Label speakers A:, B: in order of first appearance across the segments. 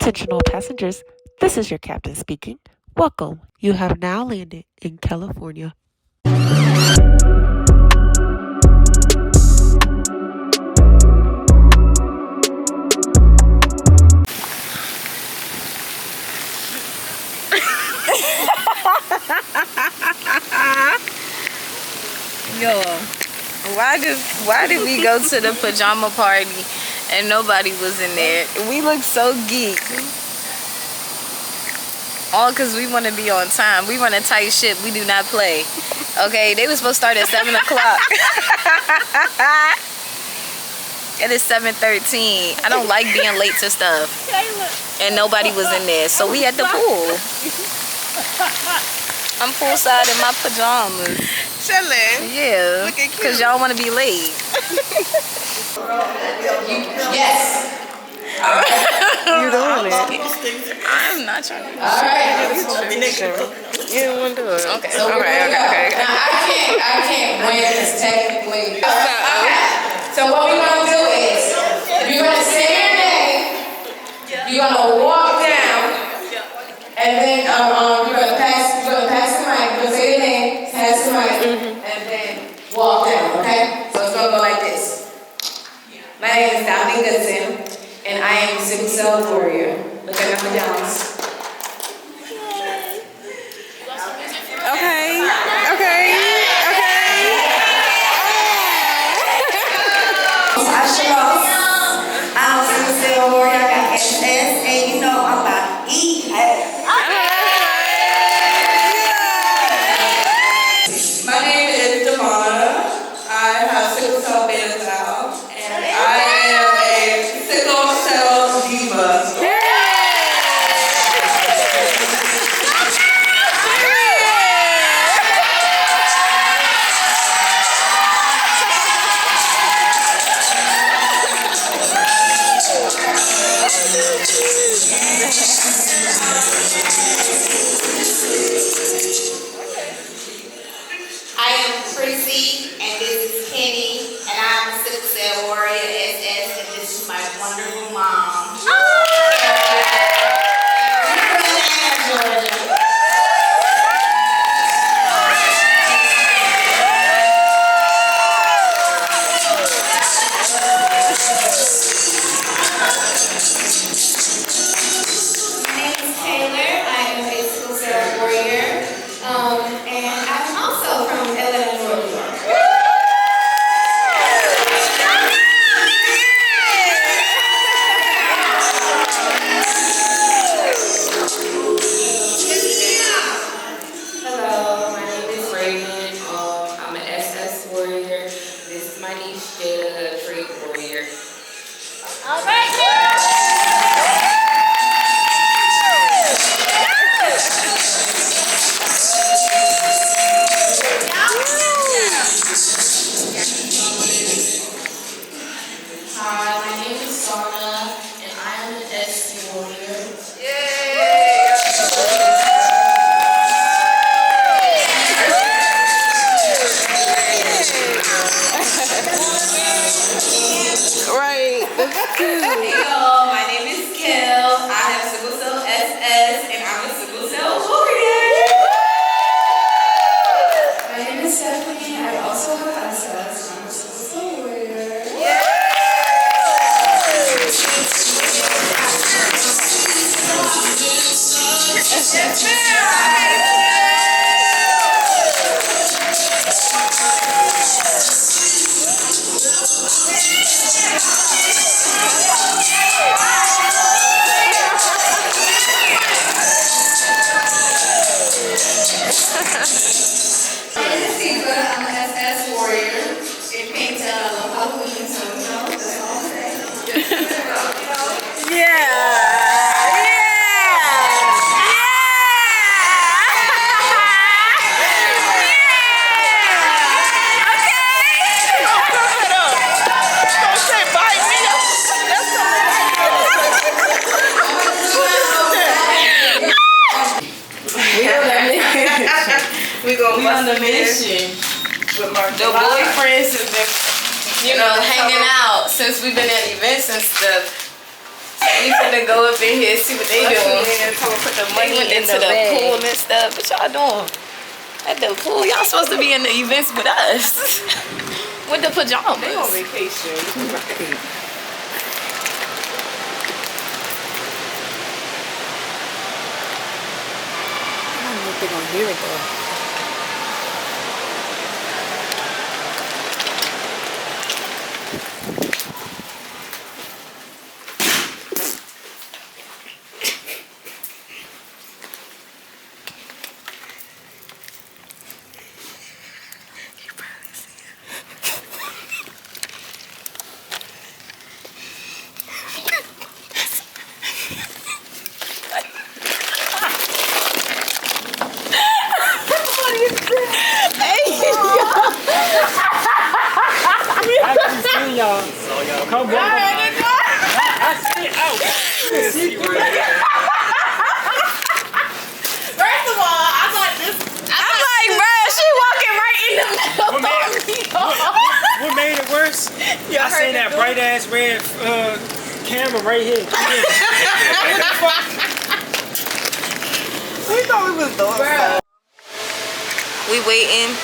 A: Attention all passengers, this is your captain speaking. Welcome. You have now landed in California.
B: Yo, why did we go to the pajama party and nobody was in there? We look so geek. All because we want to be on time. We run a tight ship. We do not play. Okay, they were supposed to start at 7 o'clock. It is 7:13. I don't like being late to stuff. And nobody was in there. So we at the pool. I'm poolside in my pajamas.
C: Chilling.
B: Yeah. Because y'all want to be late.
D: Yes.
B: You doing it? I'm not trying to.
D: All right.
B: You don't want to do it. Okay.
D: So okay. Now I can't win this technically. Okay. So what we're gonna do is you're gonna say your name. You're gonna walk down, and then you're gonna pass the mic. You're gonna say your name, pass the mic, and then walk down. Okay. So it's gonna go like this. My name is Dominique Goodson, and I am a Sicklecell warrior. Look at my pajamas.
B: Okay.
E: I'm a Sicklecell warrior. I got SS, and you know I'm about to eat.
C: My name is Devonna. I have Sicklecell beta thal, and I am a Sicklecell diva.
E: I am Chrissy, and this is Kenny, and I'm a Sicklecell warrior SS, and this is my wonderful mom. My name is Taylor. I am a Sicklecell warrior, and I'm also from Atlanta, Georgia.
D: Hello, my name is Raven. I'm an SS warrior. This is my niece Jada, a trade warrior.
E: All right,
D: Hi, my name is Sana, and I am an SC warrior.
B: Right.
E: Hello, my name is Kel. I have Sicklecell SS, and I'm a Sicklecell warrior.
D: My name is Stephanie. I also have SS. I'm a Sicklecell warrior.
E: My name is Tika. I'm an SS warrior. She can't tell I love Halloween, so you know, that's all I'm saying.
B: Yeah.
C: We on the
B: mission.
C: with my
B: The boyfriends have been, hanging out since we've been at events and stuff. We gonna go up in here and see what they doing. Put the money into the pool and stuff. What y'all doing? At the pool, y'all supposed to be in the events with us. With the pajamas. They on vacation. Right. I don't know if they're gonna hear it though.
F: Come on. I see it out.
B: First of all, I'm like this. I'm like, bruh, she walking right in the middle.
F: What made it worse? I seen that bright ass red camera right here. What the fuck?
B: We thought we was doing. We waiting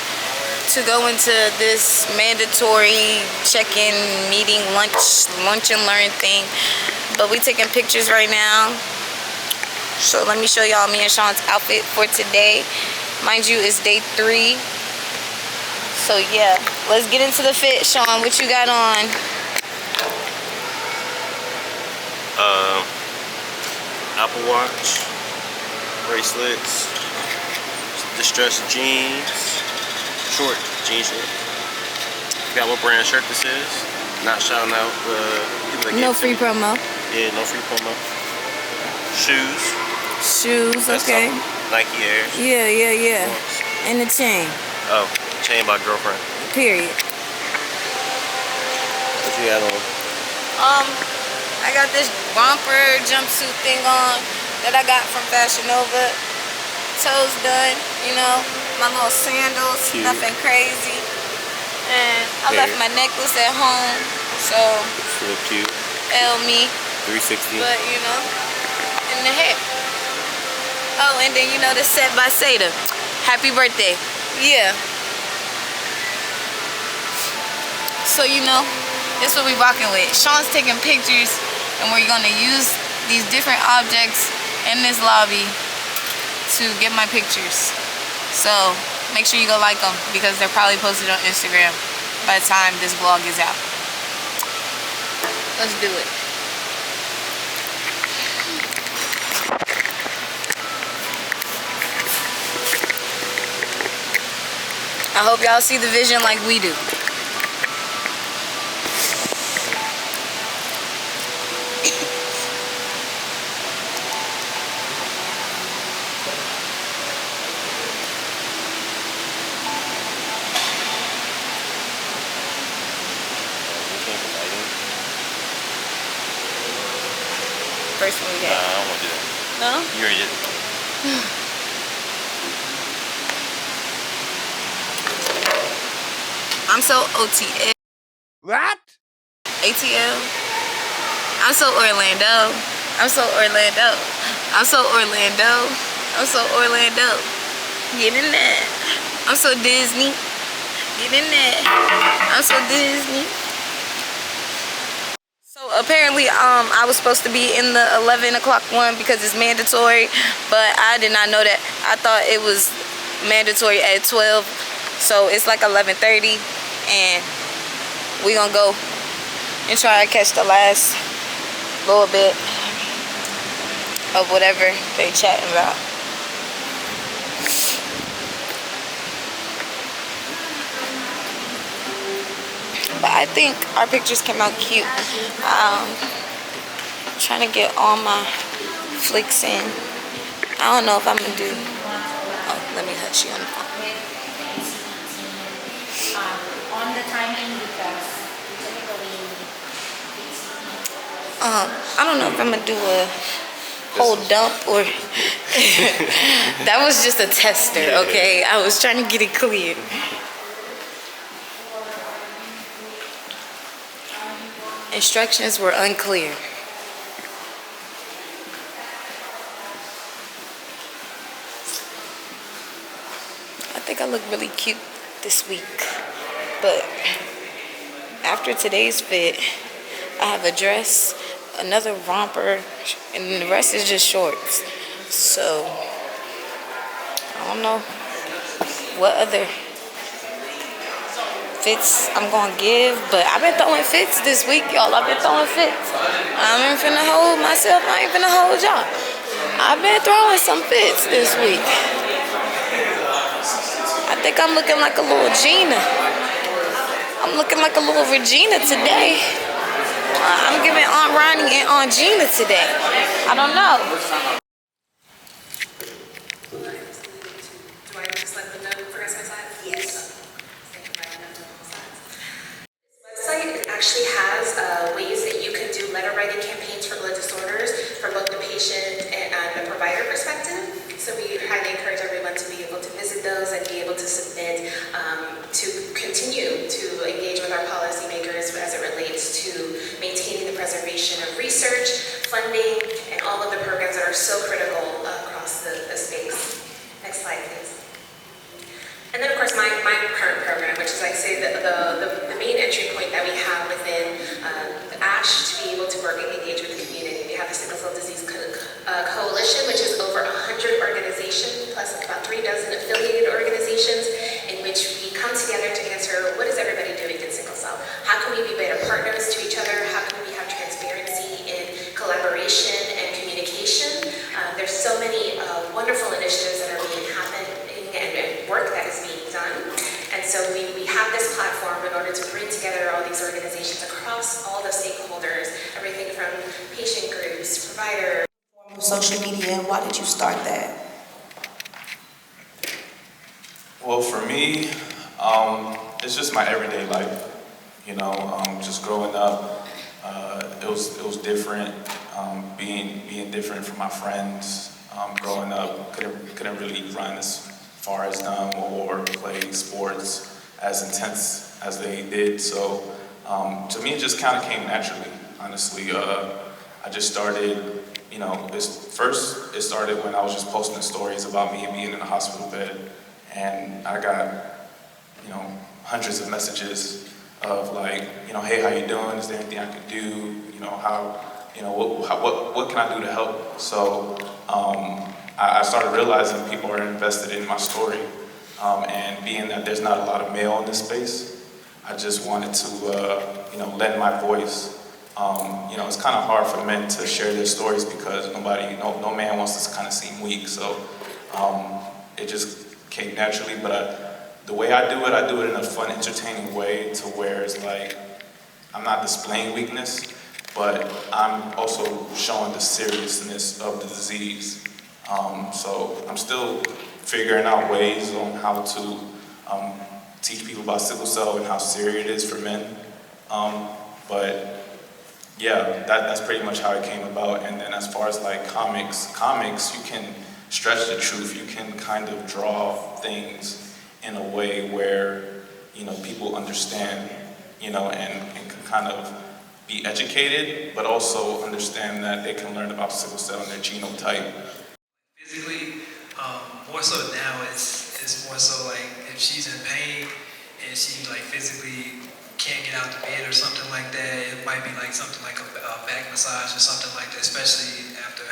B: to go into this mandatory check-in meeting lunch and learn thing, but we taking pictures right now. So let me show y'all me and Sean's outfit for today. Mind you, it's day 3. So yeah, let's get into the fit. Sean, what you got on?
G: Apple Watch, bracelets, distressed jeans. Short, jean short. Forgot what brand shirt this is. Not shouting out people that
B: No free promo.
G: Yeah, no free promo. Shoes.
B: Shoes,
G: That's
B: okay.
G: Nike Airs.
B: Yeah. And the chain.
G: Oh, chain by girlfriend.
B: Period.
G: What you got on?
B: I got this romper jumpsuit thing on that I got from Fashion Nova. Toes done, you know. My little sandals,
G: Cute.
B: Nothing crazy. And I left my necklace at home, so
G: Still cute.
B: L me.
G: 360.
B: But you know, in the hair. Oh, and then you know the set by Seda. Happy birthday. Yeah. So you know, this is what we rocking with. Sean's taking pictures, and we're gonna use these different objects in this lobby to get my pictures. So make sure you go like them because they're probably posted on Instagram by the time this vlog is out. Let's do it. I hope y'all see the vision like we do. First one we
G: Nah,
B: had.
G: I don't want to do that.
B: No?
G: You already did.
B: I'm so OTL.
F: What?
B: ATL. I'm so Orlando. I'm so Orlando. I'm so Orlando. I'm so Orlando. Get in there. I'm so Disney. Get in there. I'm so Disney. So apparently I was supposed to be in the 11 o'clock one because it's mandatory, but I did not know that. I thought it was mandatory at 12, so it's like 11:30, and we gonna go and try to catch the last little bit of whatever they chatting about. But I think our pictures came out cute. Trying to get all my flicks in. I don't know if I'm gonna do. Oh, let me hush you on the phone.
E: On the timing because
B: I don't know if I'm gonna do a whole dump or. That was just a tester, okay? I was trying to get it clear. Instructions were unclear. think I look really cute this week. But after today's fit, I have a dress, another romper, and the rest is just shorts. So I don't know what other fits I'm gonna give, but I've been throwing fits this week, y'all. I've been throwing fits. I ain't finna hold myself. I ain't finna hold y'all. I've been throwing some fits this week. I think I'm looking like a little Gina. I'm looking like a little Regina today. I'm giving Aunt Ronnie and Aunt Gina today. I don't know.
H: Do I just let them know for us my slides? Yes. Website actually has ways that you can do letter writing campaigns for blood disorders from both the patient and the provider perspective. So we highly encourage everyone to be able to visit those and be able to submit to continue to engage with our policymakers as it relates to maintaining the preservation of research, funding, and all of the programs that are so critical across the space. Next slide, please. And then, of course, my current program, which is, like I say, the main entry point that we have within ASH to be able to work and engage with the community. We have the Sickle Cell Disease Coalition, which is over 100 organizations, plus about 3 dozen affiliated organizations, in which we come together to answer, what is everybody doing in sickle cell? How can we be better partners to each other? How can we have transparency in collaboration and communication? There's so many wonderful initiatives that are being happening and work that is being done. And so we have this platform in order to bring together all these organizations across all the stakeholders, everything from patient groups, providers.
I: Social media, why did you start that?
J: Well, for me, it's just my everyday life. You know, just growing up, it was different. Being different from my friends. Growing up, couldn't really run as far as them or play sports as intense as they did. So to me, it just kind of came naturally. Honestly, I just started. You know, it started when I was just posting stories about me being in a hospital bed, and I got, you know, hundreds of messages of like, you know, hey, how you doing? Is there anything I can do? You know, what can I do to help? So I started realizing people are invested in my story, and being that there's not a lot of male in this space, I just wanted to, you know, lend my voice. You know, it's kind of hard for men to share their stories because no man wants to kind of seem weak. So it just came naturally. But the way I do it in a fun, entertaining way to where it's like I'm not displaying weakness, but I'm also showing the seriousness of the disease. So I'm still figuring out ways on how to teach people about sickle cell and how serious it is for men. But yeah, that's pretty much how it came about. And then as far as like comics, you can stretch the truth. You can kind of draw things in a way where, you know, people understand, you know, and can kind of be educated, but also understand that they can learn about sickle cell and their genotype.
K: Physically, more so now it's more so like if she's in pain and she like physically can't get out the bed or something like that, it might be like something like a back massage or something like that, especially after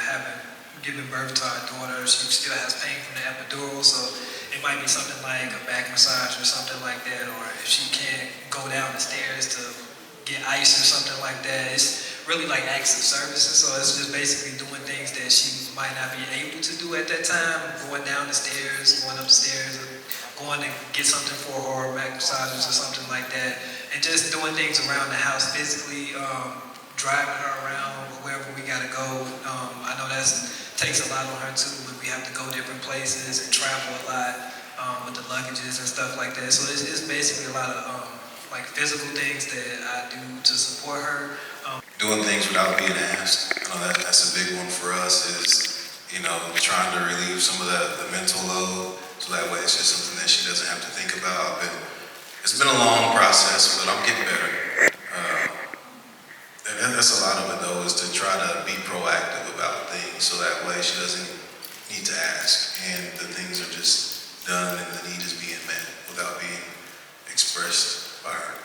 K: giving birth to our daughter. She still has pain from the epidural, so it might be something like a back massage or something like that, or if she can't go down the stairs to get ice or something like that. It's really like acts of services, so it's just basically doing things that she might not be able to do at that time, going down the stairs, going upstairs, going to get something for her, back massages or something like that, and just doing things around the house physically, driving her around wherever we gotta go. I know that takes a lot on her too, when we have to go different places and travel a lot with the luggages and stuff like that. So it's basically a lot of like physical things that I do to support her.
L: Doing things without being asked. I know that's a big one for us is, you know, trying to relieve some of the mental load, so that way it's just something that she doesn't have to think about. It's been a long process, but I'm getting better. And that's a lot of it though, is to try to be proactive about things, so that way she doesn't need to ask, and the things are just done and the need is being met without being expressed by her.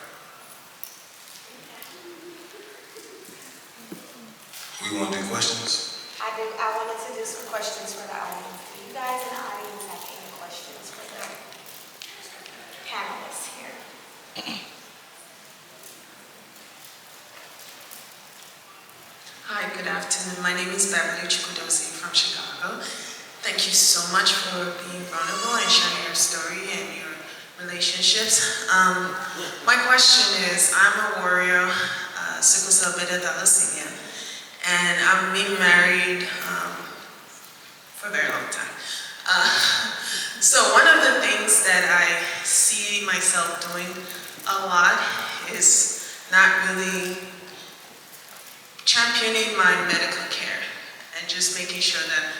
L: We want to do questions?
I: I wanted to do some questions for the audience. Do you guys in the audience have any questions for the panelists here?
M: Hi, good afternoon. My name is Beverly Chukwudosi from Chicago. Thank you so much for being vulnerable and sharing your story and your relationships. My question is, I'm a warrior, sickle cell beta thalassemia, and I've been married for a very long time. So one of the things that I see myself doing a lot is not really championing my medical care and just making sure that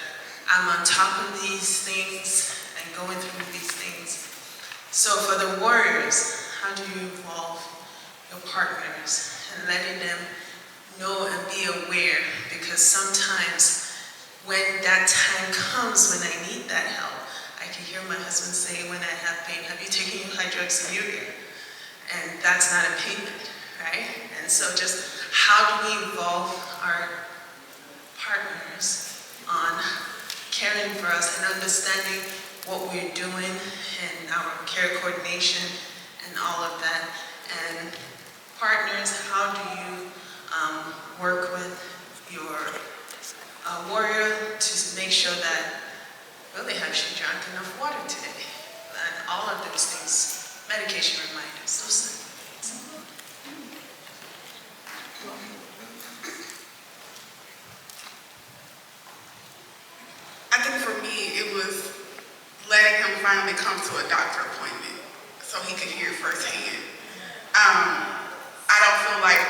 M: I'm on top of these things and going through these things. So for the warriors, how do you involve your partners and letting them know and be aware? Because sometimes when that time comes, when I need that help, I can hear my husband say when I have pain, have you taken your hydroxyurea? And that's not a payment, right? And so just how do we involve our partners on caring for us and understanding what we're doing and our care coordination and all of that. And partners, how do you work with your warrior to make sure that, really, have she drank enough water today? And all of those things, medication reminders, those things.
N: I think for me, it was letting him finally come to a doctor appointment so he could hear firsthand. I don't feel like,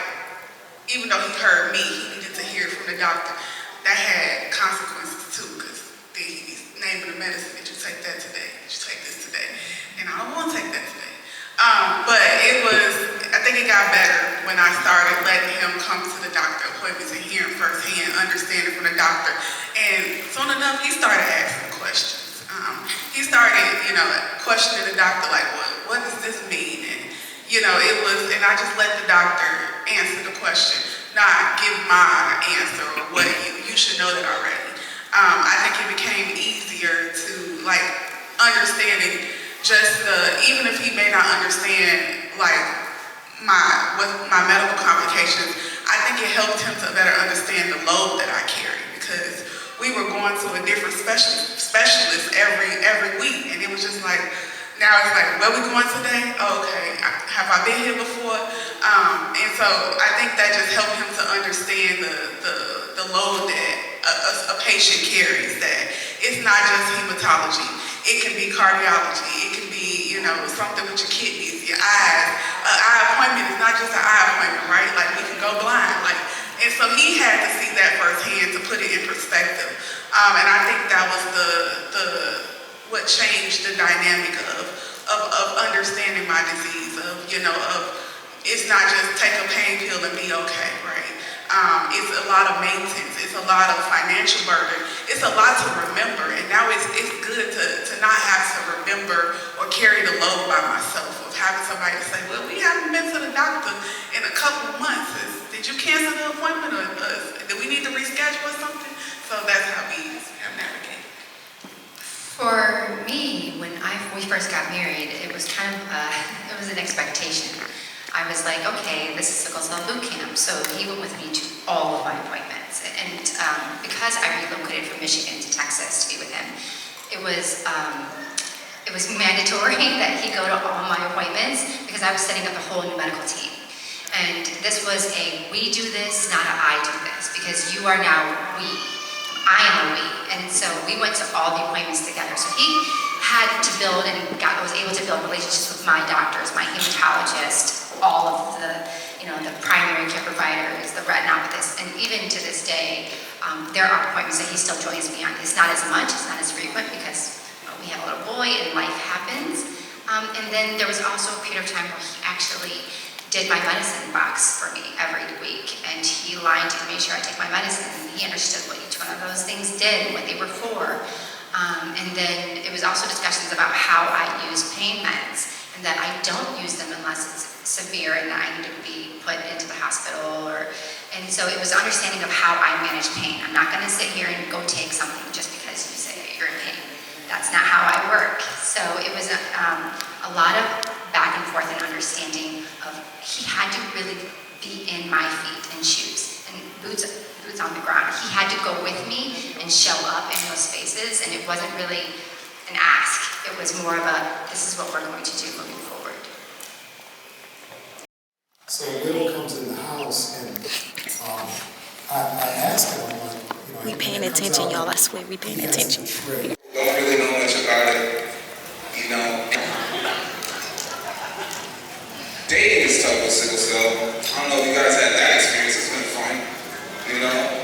N: even though he heard me, he needed to hear from the doctor. That had consequences too, because then he's naming the medicine. Did you take that today? Did you take this today? And I don't want to take that today. But it was, I think it got better when I started letting him come to the doctor appointments and hearing firsthand, understanding from the doctor. And soon enough, he started asking questions. He started, questioning the doctor, like, what does this mean? And, it was, and I just let the doctor answer the question, not give my answer or what you should know that already. I think it became easier to, understanding just even if he may not understand, my medical complications, I think it helped him to better understand the load that I carry, because we were going to a different specialist every week, and it was just like, now it's like, where we going today? Okay, have I been here before? And so I think that just helped him to understand the load that a patient carries, that it's not just hematology. It can be cardiology. It can be, something with your kidneys, your eyes. An eye appointment is not just an eye appointment, right? Like, we can go blind. And so he had to see that firsthand to put it in perspective. And I think that was what changed the dynamic of understanding my disease, of it's not just take a pain pill and be okay, right? It's a lot of maintenance. It's a lot of financial burden. It's a lot to remember. And now it's good to not have to remember or carry the load by myself, of having somebody to say, well, we haven't been to the doctor in a couple of months. Did you cancel the appointment, or do we need to reschedule or something? So that's how we have navigated.
O: For me, when we first got married, it was kind of, it was an expectation. I was like, okay, this is sickle cell boot camp, so he went with me to all of my appointments. And because I relocated from Michigan to Texas to be with him, it was mandatory that he go to all my appointments, because I was setting up a whole new medical team. And this was a we do this, not a I do this, because you are now we. I am a we. And so we went to all the appointments together. So he had to build and was able to build relationships with my doctors, my hematologist, all of the primary care providers, the retinopathists, and even to this day, there are appointments that he still joins me on. It's not as much, it's not as frequent, because we have a little boy and life happens. And then there was also a period of time where he actually did my medicine box for me every week, and he lined and made sure I take my medicine, and he understood what each one of those things did, what they were for. And then it was also discussions about how I use pain meds, and that I don't use them unless it's severe and that I need to be put into the hospital. And so it was understanding of how I manage pain. I'm not going to sit here and go take something just because you say you're in pain. That's not how I work. So it was a lot of back and forth and understanding of he had to really be in my feet and shoes and boots on the ground. He had to go with me and show up in those spaces, and it wasn't really an ask. It was more of a, this is what we're going to do moving forward.
P: So Will comes in the house, and I asked him, I'm like,
B: we paying attention, y'all. I swear, we paying attention.
L: Don't really know much about it, you know. Dating is tough with sickle cell. I don't know if you guys had that experience. It's been fun, you know.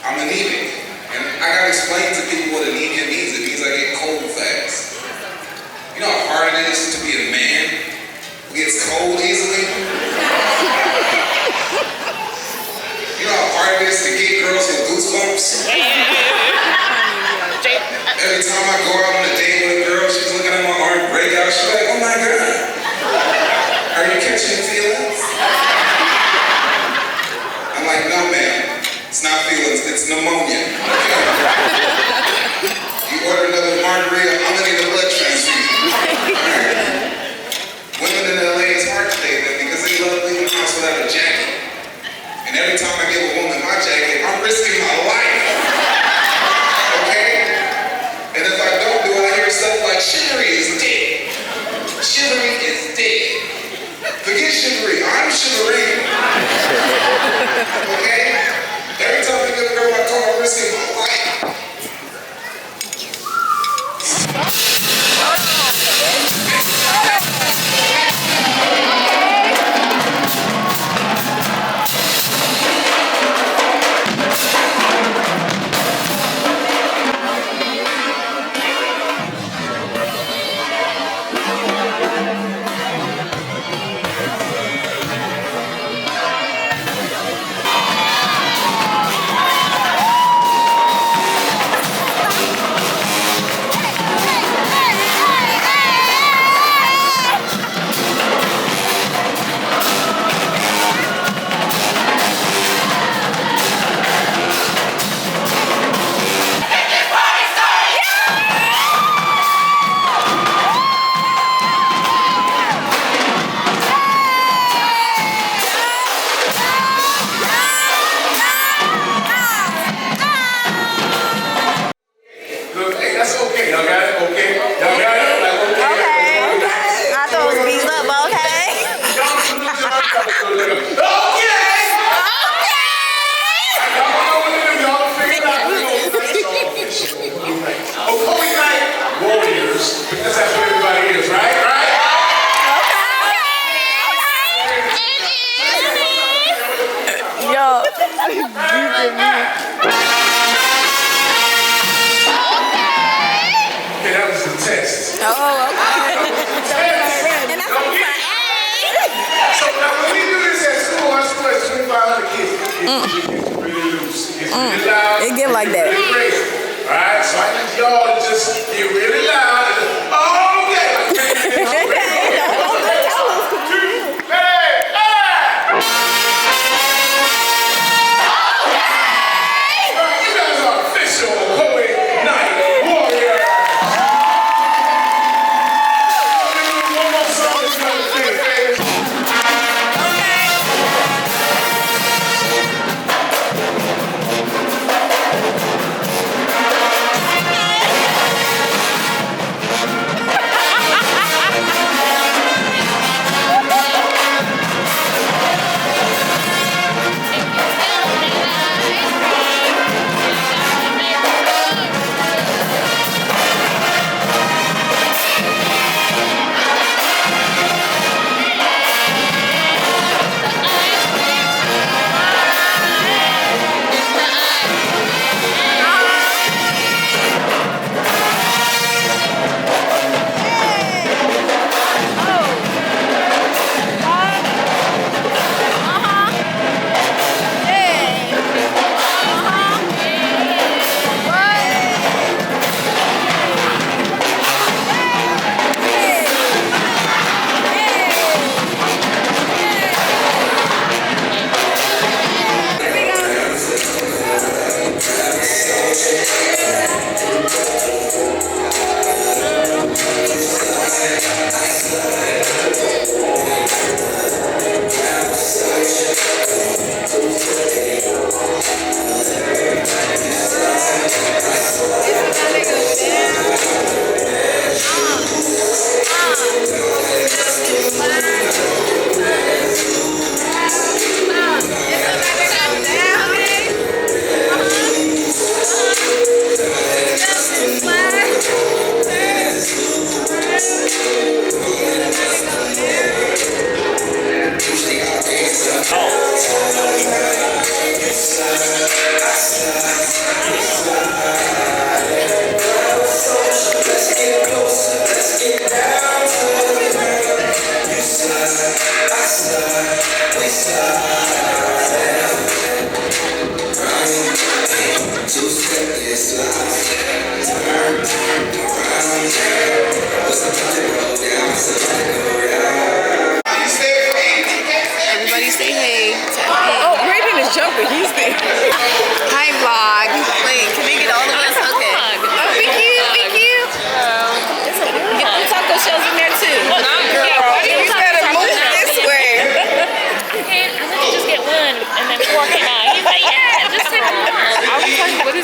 L: I'm anemic, and I gotta explain to people what anemia means. It means I get cold fast. You know how hard it is to be a man who gets cold easily? You know how hard it is to get girls with goosebumps? Every time I go out on a date with a girl, she's looking at my arm break out. She's like, oh my God, are you catching feelings? I'm like, no ma'am, it's not feelings, it's pneumonia. You order another margarita, I'm gonna need a blood transfusion. Women in LA, it's hard to date them because they love leaving the house without a jacket. And every time I give a woman my jacket, I'm risking my life. And if I don't do it, I hear stuff like, chivalry is dead. Chivalry is dead. Forget chivalry, I'm chivalry. Okay? Every time I get a girl I call, I'm risking my life.
D: It get like that.
L: Alright, so I need y'all to just get really loud. You guys are official Poet Night Warriors. One more song that's gonna finish.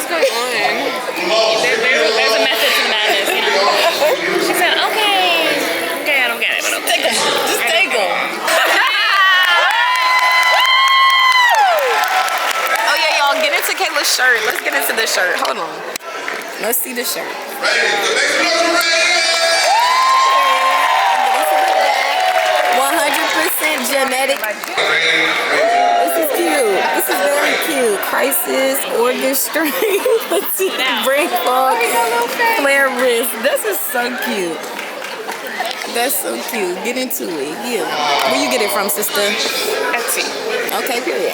B: going on? There's a method to the madness, you know? She said, okay. Okay, I don't get it, but okay. Take them. Just take them. Oh yeah, y'all, get into Kayla's shirt. Let's get into the shirt. Hold on. Let's see the shirt. 100% genetic. This is cute. This is very cute. Crisis, organ strain, brain fog, flare wrist. This is so cute. That's so cute. Get into it. Yeah. Where you get it from, sister? Etsy. Okay, period.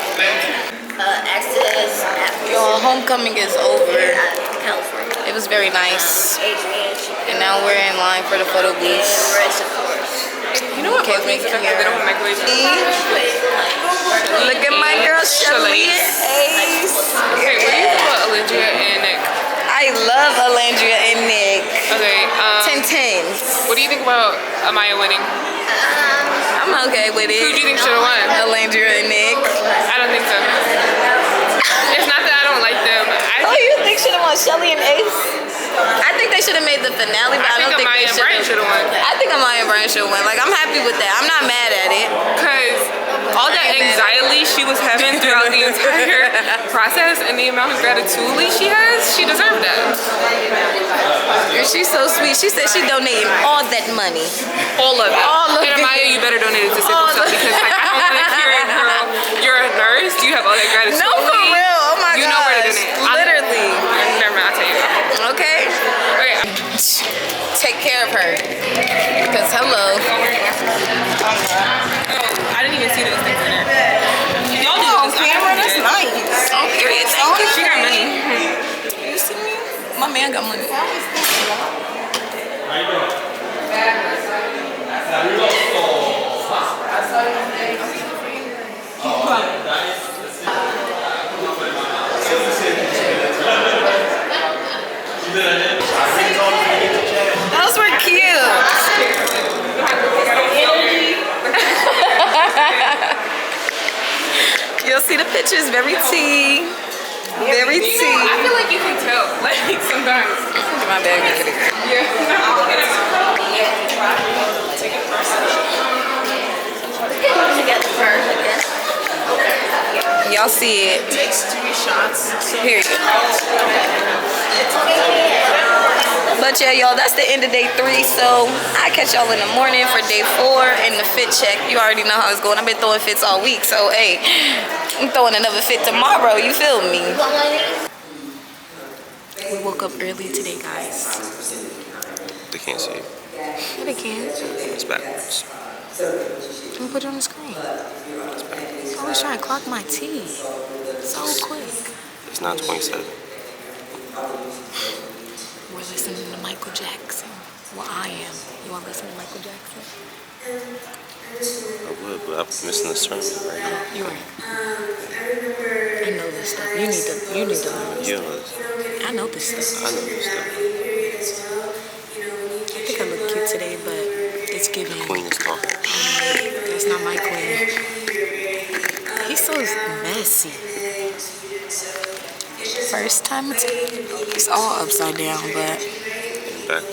B: Access. Your homecoming is over. It was very nice. And now we're in line for the photo booth. You know what? Okay, they don't microwave. Look at my girl Shelly. Ace.
Q: Okay, what do you think about Alindria and Nick?
B: I love Alindria and Nick.
Q: Okay.
B: 10-10s.
Q: What do you think about Amaya winning?
B: I'm okay with it.
Q: Who do you think should have won?
B: Alindria and Nick.
Q: I don't think so. It's not that I don't like them.
B: Oh, you think should have won Shelly and Ace? I think they should have made the finale, but I don't think
Q: Amaya and Brian should have won.
B: I think Amaya and Brian should have won. Like, I'm happy with that. I'm not mad at it.
Q: Because all that anxiety she was having throughout the entire process and the amount of gratitude she has, she deserved that.
B: And she's so sweet. She said she donating all that money.
Q: All of it.
B: All of
Q: and
B: it.
Q: Amaya, you better donate it to Sicklecell because like, I don't want to hear it, girl. You're a nurse. You have all that gratitude.
B: No, for real. Oh my god.
Q: You know where to donate.
B: Literally.
Q: Never mind. I'll tell you.
B: Okay.
Q: Okay.
B: Take care of her. Because hello.
Q: I didn't even see those things in there. Y'all do
B: on camera. That's nice.
Q: Oh, period. Thank you. She got money.
B: You see me? My man got money.
F: How you doing?
B: Those were cute. You'll see the pictures. Very tea. Very tea.
Q: I feel like you can tell. Like sometimes.
B: Look at my bag.
Q: Yeah.
B: Together first, I guess. Y'all see it.
M: Takes 3 shots.
B: Period. But yeah, y'all, that's the end of day 3. So I catch y'all in the morning for day 4 and the fit check. You already know how it's going. I've been throwing fits all week. So hey, I'm throwing another fit tomorrow. You feel me? We woke up early today, guys.
G: They can't see it.
B: Yeah, they can.
G: It's backwards.
B: Let me put it on the screen. I was trying to clock my tea. So quick.
G: It's 9:27.
B: We're listening to Michael Jackson. Well, I am. You want to listen to Michael Jackson?
G: I would, but I'm missing the sermon right now.
B: You're right. I know this stuff. You need to learn this.
G: You know this.
B: I know this stuff.
G: I know this stuff.
B: I think I look cute today, but it's giving.
G: The queen is talking.
B: That's not my queen. He's so messy. First time it's all upside down, but
G: Back.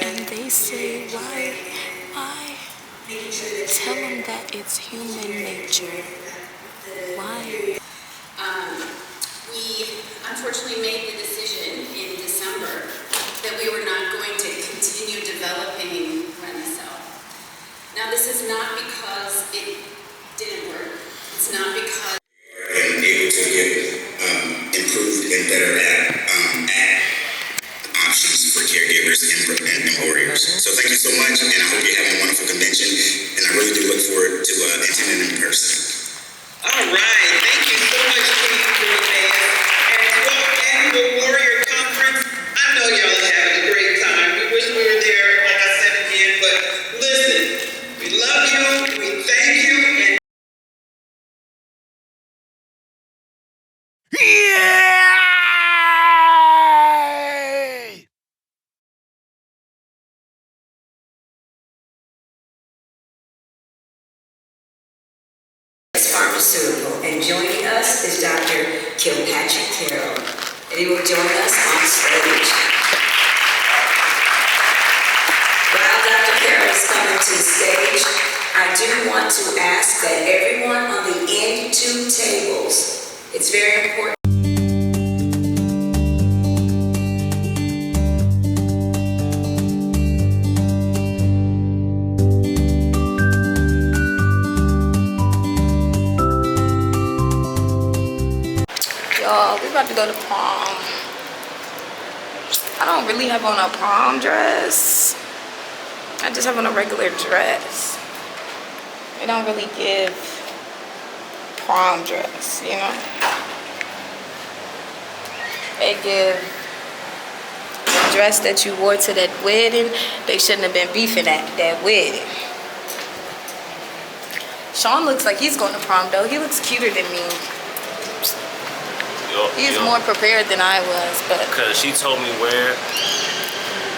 B: and they say why tell them that it's human nature. Why?
R: We unfortunately made the decision in December that we were not going to continue developing Renicel. Now, this is not because it didn't work. It's not because
S: and able to get improved and better at options for caregivers and warriors. So thank you so much, and I hope you have a wonderful convention, and I really do look forward to attending in person.
T: All right, thank you so much, Queen Jordan. And to all in the Warrior Conference, I know y'all are having a great time. We wish we were there, like I said again, but listen, we love you, we thank you, and
F: Yeah!
U: Pharmaceutical, and joining us is Dr. Kilpatrick Carroll, and he will join us on stage. While Dr. Carroll is coming to the stage, I do want to ask that everyone on the end two tables, it's very important.
B: Y'all, we about to go to prom. I don't really have on a prom dress. I just have on a regular dress. They don't really give prom dress, you know? They give the dress that you wore to that wedding. They shouldn't have been beefing at that wedding. Sean looks like he's going to prom though. He looks cuter than me. He's more prepared than I was, but
G: because she told me wear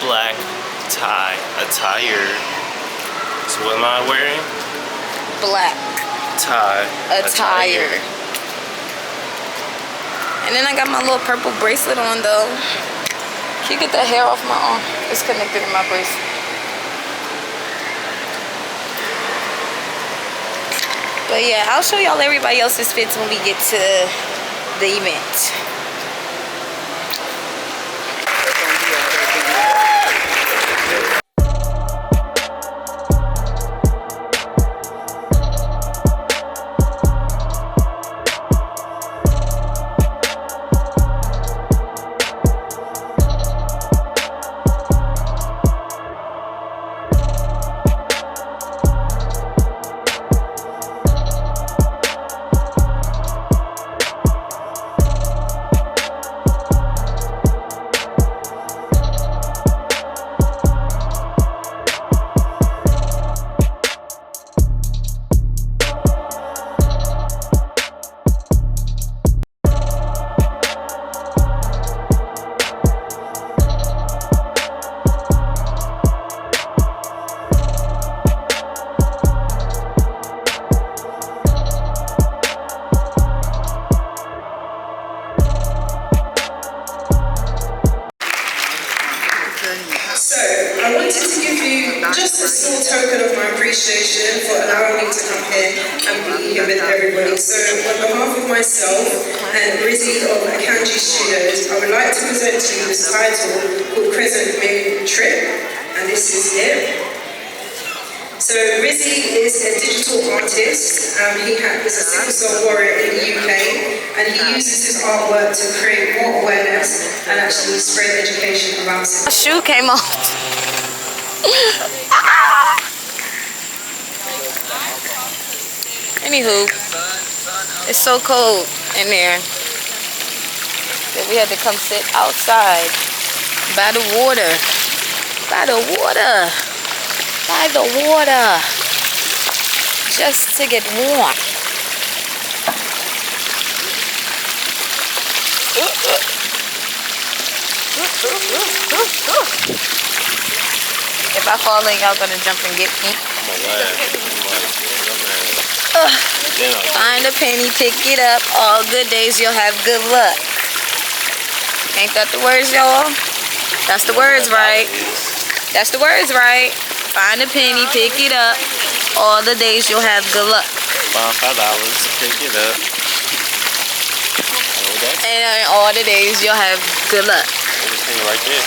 G: black tie attire. So what am I wearing?
B: Black
G: tie
B: attire. And then I got my little purple bracelet on though. Can you get the hair off my arm? It's connected to my bracelet. But yeah, I'll show y'all everybody else's fits when we get to the event.
V: I wanted to give you just a small token of my appreciation for allowing me to come here and be here with everybody. So on behalf of myself and Rizzy of Akanji Studios, I would like to present to you this title called Crescent Moon Trip, and this is it. So Rizzy is a digital artist. He is a sickle-cell warrior in the UK, and he uses his artwork to create more awareness and actually spread education about it.
B: My shoe came off. Anywho, it's so cold in there that we had to come sit outside by the water. By the water. By the water, just to get warm. If I fall in, y'all gonna jump and get me. Find a penny, pick it up. All good days, you'll have good luck. Ain't that the words, y'all? That's the words, right? That's the words, right? Find a penny, pick it up. All the days you'll have good luck.
G: $5, pick it up.
B: And all the days you'll have good luck.
G: There's a penny right there.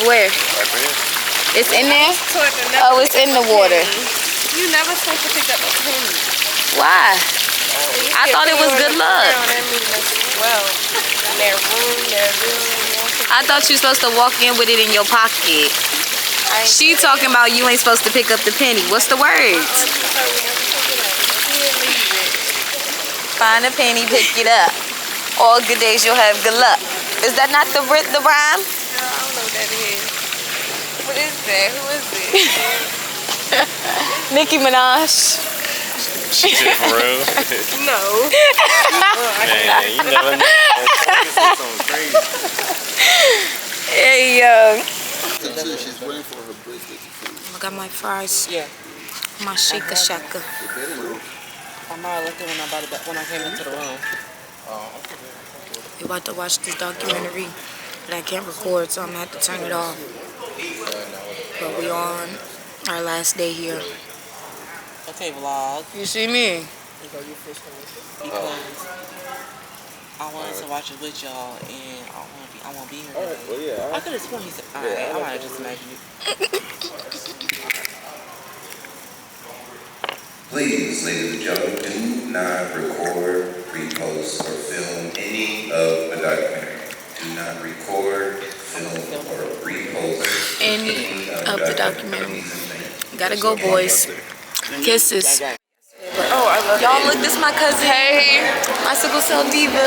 B: Where?
G: Right there.
B: It's in there? Oh, it's in the water.
Q: You never supposed to pick up a penny.
B: Why? I thought it was good luck. I thought you were supposed to walk in with it in your pocket. She talking about you ain't supposed to pick up the penny. What's the words? Find a penny, pick it up. All good days you'll have good luck. Is that not the rhyme?
Q: No, I don't know what that is. What is that? Who is it?
B: Nicki Minaj.
G: She did for real?
Q: No.
G: Man, you never know. Something crazy.
B: Hey, yo.
W: She's waiting for her bracelet to finish.
B: I got my fries. Yeah. My shaka shaka.
A: I might have looked at when I came into the room.
B: We about to watch this documentary, but I can't record, so I'm gonna have to turn it off. But we on our last day here.
A: Okay, vlog.
B: You see me?
A: Because I wanted to watch it with y'all, and I won't be here.
C: Alright, well, yeah.
A: I could have sworn he said, alright, I might have just imagined it.
S: Please, ladies and gentlemen, do not record, repost, or film any of the documentary. Do not record, film, or repost
B: any of the documentary. Gotta go, boys. Kisses.
Q: Oh, I love
B: y'all. Look, this is my cousin.
Q: Hey,
B: my Sicklecell diva.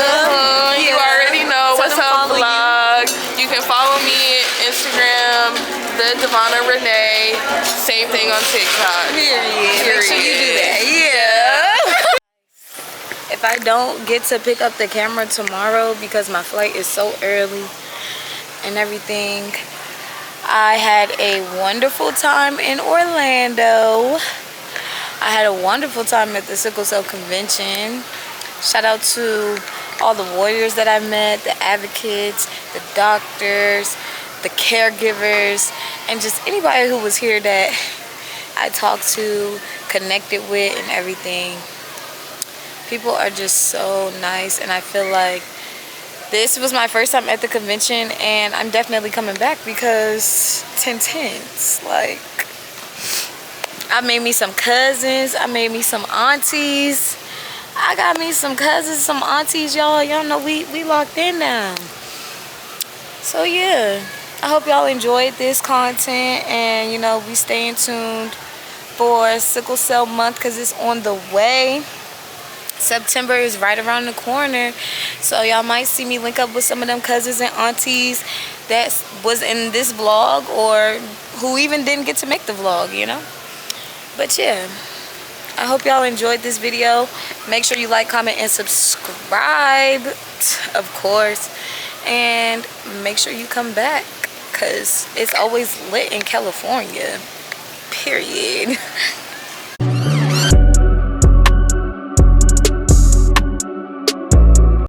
Q: You already know what's up, vlog. You can follow me on Instagram, the Devonna Renee. Same thing on TikTok.
B: Period. Make sure you do that. Yeah. If I don't get to pick up the camera tomorrow because my flight is so early and everything, I had a wonderful time in Orlando. I had a wonderful time at the Sicklecell convention. Shout out to all the warriors that I met, the advocates, the doctors, the caregivers, and just anybody who was here that I talked to, connected with, and everything. People are just so nice, and I feel like this was my first time at the convention, and I'm definitely coming back because 10/10s, like, I made me some cousins, I made me some aunties. I got me some cousins, some aunties, y'all. Y'all know we locked in now. So yeah, I hope y'all enjoyed this content, and you know, we staying tuned for Sicklecell month because it's on the way. September is right around the corner, so y'all might see me link up with some of them cousins and aunties that was in this vlog, or who even didn't get to make the vlog, you know. But yeah, I hope y'all enjoyed this video. Make sure you like, comment, and subscribe, of course, and make sure you come back because it's always lit in California, period.